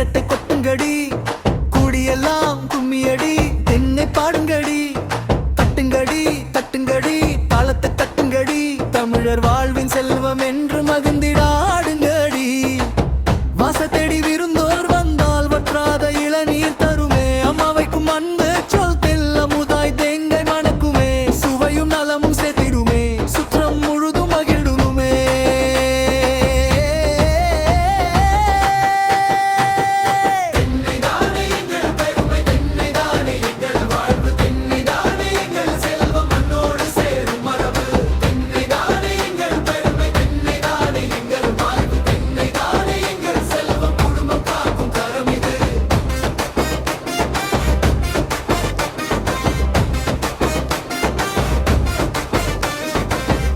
சிரட்டை கொட்டுங்கடி, கூடியெல்லாம் கும்மியடி, தென்னை பாடுங்கடி, தட்டுங்கடி தட்டுங்கடி தாளத்தை தட்டுங்கடி, தமிழர் வாழ்வின் செல்வம் என்று மகிழ்ந்திடாடுங்கடி. வாசத்தேடி விருந்தோர் வந்தால் வற்றாத இளநீர் தருமே, அம்மா வைக்கும் அன்பு சொல் தெல்ல முதாய் தேங்கை மணக்குமே, சுவையும் நலமும் சேர்த்திடுமே, சுற்றம் முழுதும் மகிழ்டுமே.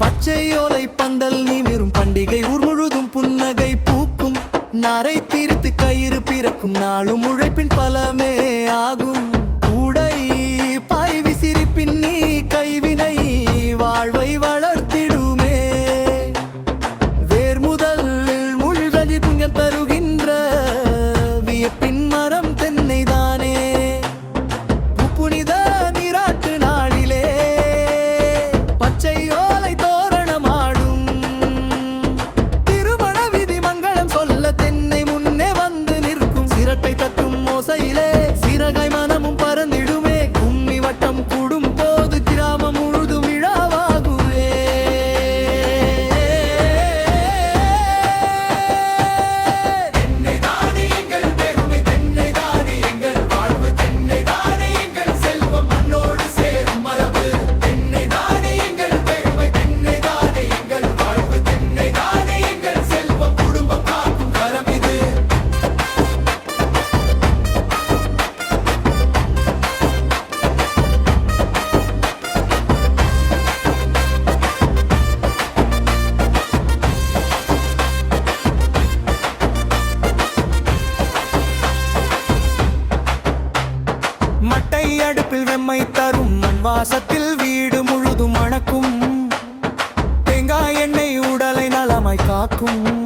பச்சையோலை பந்தல் நிமிரும் பண்டிகை ஊர் முழுதும் புன்னகை பூக்கும், நரை தீர்த்து கயிறு பிறக்கும் நாளும் உழைப்பின் பலமே ஆகும். கூடை பாய் விசிறி பின்னி கைவினை வாழ்வை வளர்த்திடுமே, வேர் முதல் முள்வழி புங்க தருகின்ற வியப்பின் மரம் தென்னை தானே. புனித நீராட்டு நாளிலே பச்சையோ ஓசையிலே சிறகாய் மனமும் பறந்திடுமே, கும்மி வட்டம் கூடும் போது கிராமம் முழுதும் விழாவாகுமே. தென்னை தானே எங்கள் பெருமை, தென்னை தானே எங்கள் வாழ்வு, தென்னை தானே எங்கள் செல்வம் மண்ணோடு சேரும் மரபு, தென்னை தானே எங்கள் பெருமை, தென்னை தானே எங்கள் வாழ்வு, தென்னை தானே எங்கள் செல்வம் குடும்பம் காக்கும் கரம் இது. மட்டை அடுப்பில் வெம்மை தரும் மண் வாசத்தில் வீடு முழுதும் மணக்கும், தேங்காய் எண்ணெய் உடலை நலமாய் காக்கும்.